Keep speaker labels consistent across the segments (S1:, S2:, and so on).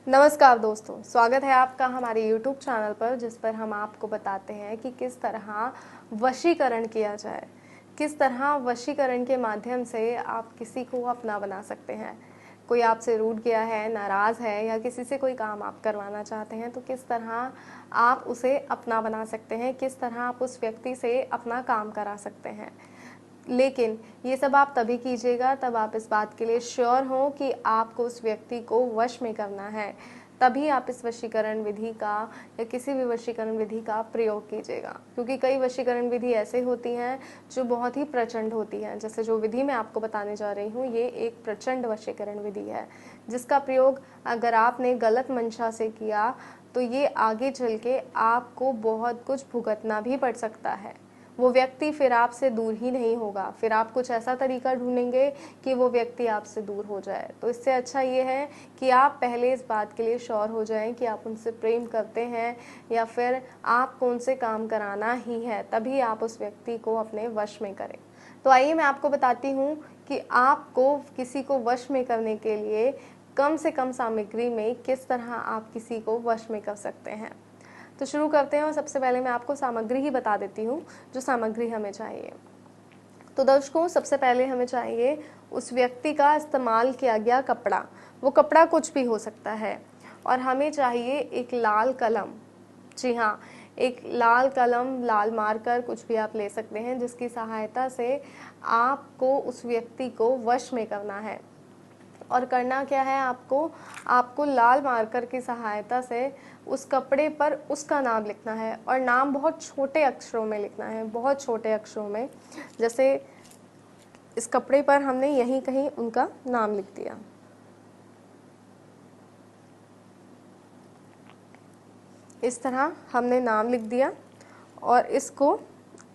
S1: नमस्कार दोस्तों, स्वागत है आपका हमारे YouTube चैनल पर, जिस पर हम आपको बताते हैं कि किस तरह वशीकरण किया जाए। किस तरह वशीकरण के माध्यम से आप किसी को अपना बना सकते हैं। कोई आपसे रूठ गया है, नाराज़ है या किसी से कोई काम आप करवाना चाहते हैं, तो किस तरह आप उसे अपना बना सकते हैं, किस तरह आप उस व्यक्ति से अपना काम करा सकते हैं। लेकिन ये सब आप तभी कीजिएगा तब आप इस बात के लिए श्योर हों कि आपको उस व्यक्ति को वश में करना है। तभी आप इस वशीकरण विधि का या किसी भी वशीकरण विधि का प्रयोग कीजिएगा, क्योंकि कई वशीकरण विधि ऐसे होती हैं जो बहुत ही प्रचंड होती हैं। जैसे जो विधि मैं आपको बताने जा रही हूँ, ये एक प्रचंड वशीकरण विधि है, जिसका प्रयोग अगर आपने गलत मंशा से किया तो ये आगे चल के आपको बहुत कुछ भुगतना भी पड़ सकता है। वो व्यक्ति फिर आपसे दूर ही नहीं होगा, फिर आप कुछ ऐसा तरीका ढूंढेंगे कि वो व्यक्ति आपसे दूर हो जाए। तो इससे अच्छा ये है कि आप पहले इस बात के लिए श्योर हो जाएं कि आप उनसे प्रेम करते हैं या फिर आपको उनसे काम कराना ही है, तभी आप उस व्यक्ति को अपने वश में करें। तो आइए मैं आपको बताती हूँ कि आपको किसी को वश में करने के लिए कम से कम सामग्री में किस तरह आप किसी को वश में कर सकते हैं। तो शुरू करते हैं और सबसे पहले मैं आपको सामग्री ही बता देती हूँ जो सामग्री हमें चाहिए। तो दर्शकों, सबसे पहले हमें चाहिए उस व्यक्ति का इस्तेमाल किया गया कपड़ा। वो कपड़ा कुछ भी हो सकता है। और हमें चाहिए एक लाल कलम। जी हाँ, एक लाल कलम, लाल मार्कर, कुछ भी आप ले सकते हैं, जिसकी सहायता से आपको उस व्यक्ति को वश में करना है। और करना क्या है, आपको लाल मार्कर की सहायता से उस कपड़े पर उसका नाम लिखना है। और नाम बहुत छोटे अक्षरों में लिखना है, बहुत छोटे अक्षरों में। जैसे इस कपड़े पर हमने यहीं कहीं उनका नाम लिख दिया। इस तरह हमने नाम लिख दिया और इसको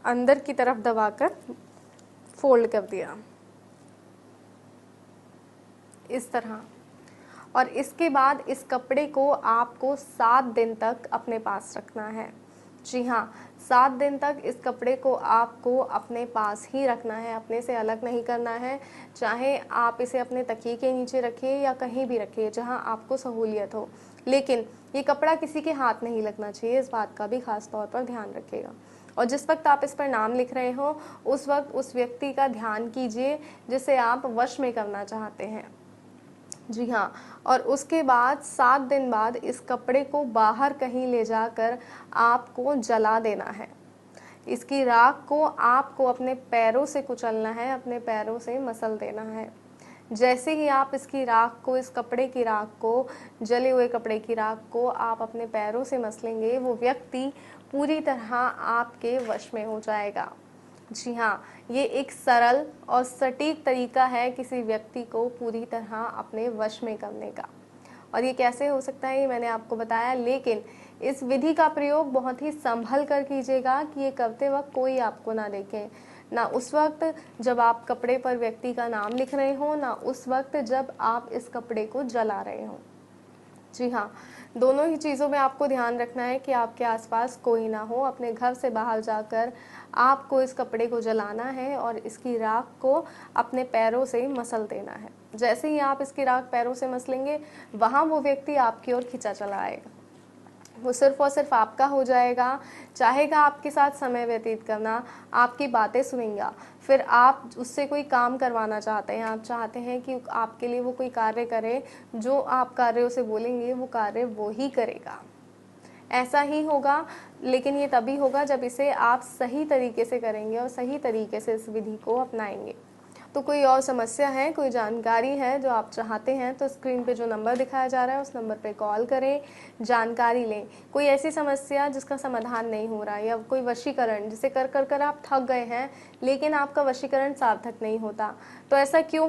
S1: अंदर की तरफ दबाकर फोल्ड कर दिया इस तरह। और इसके बाद इस कपड़े को आपको 7 दिन तक अपने पास रखना है। जी हाँ, 7 दिन तक इस कपड़े को आपको अपने पास ही रखना है, अपने से अलग नहीं करना है। चाहे आप इसे अपने तकिए के नीचे रखिए या कहीं भी रखिए जहाँ आपको सहूलियत हो, लेकिन ये कपड़ा किसी के हाथ नहीं लगना चाहिए। इस बात का भी खास तौर पर ध्यान रखिएगा। और जिस वक्त आप इस पर नाम लिख रहे हो, उस वक्त उस व्यक्ति का ध्यान कीजिए जिसे आप वश में करना चाहते हैं। जी हाँ, और उसके बाद 7 दिन बाद इस कपड़े को बाहर कहीं ले जाकर आपको जला देना है। इसकी राख को आपको अपने पैरों से कुचलना है, अपने पैरों से मसल देना है। जैसे ही आप इसकी राख को, इस कपड़े की राख को, जले हुए कपड़े की राख को आप अपने पैरों से मसलेंगे, वो व्यक्ति पूरी तरह आपके वश में हो जाएगा। जी हाँ, ये एक सरल और सटीक तरीका है किसी व्यक्ति को पूरी तरह अपने वश में करने का। और ये कैसे हो सकता है, ये मैंने आपको बताया, लेकिन इस विधि का प्रयोग बहुत ही संभल कर कीजिएगा कि ये करते वक्त कोई आपको ना देखे। ना उस वक्त जब आप कपड़े पर व्यक्ति का नाम लिख रहे हो, ना उस वक्त जब आप इस कपड़े को जला रहे हो। जी हाँ, दोनों ही चीज़ों में आपको ध्यान रखना है कि आपके आसपास कोई ना हो। अपने घर से बाहर जाकर आपको इस कपड़े को जलाना है और इसकी राख को अपने पैरों से मसल देना है। जैसे ही आप इसकी राख पैरों से मसलेंगे, वहाँ वो व्यक्ति आपकी ओर खिंचा चला आएगा। वो सिर्फ और सिर्फ आपका हो जाएगा, चाहेगा आपके साथ समय व्यतीत करना, आपकी बातें सुनेगा। फिर आप उससे कोई काम करवाना चाहते हैं, आप चाहते हैं कि आपके लिए वो कोई कार्य करे, जो आप कार्य उसे बोलेंगे वो कार्य वो ही करेगा। ऐसा ही होगा, लेकिन ये तभी होगा जब इसे आप सही तरीके से करेंगे और सही तरीके से इस विधि को अपनाएंगे। तो कोई और समस्या है, कोई जानकारी है जो आप चाहते हैं, तो स्क्रीन पे जो नंबर दिखाया जा रहा है उस नंबर पे कॉल करें, जानकारी लें। कोई ऐसी समस्या जिसका समाधान नहीं हो रहा है, या कोई वशीकरण जिसे कर कर कर आप थक गए हैं लेकिन आपका वशीकरण सार्थक नहीं होता, तो ऐसा क्यों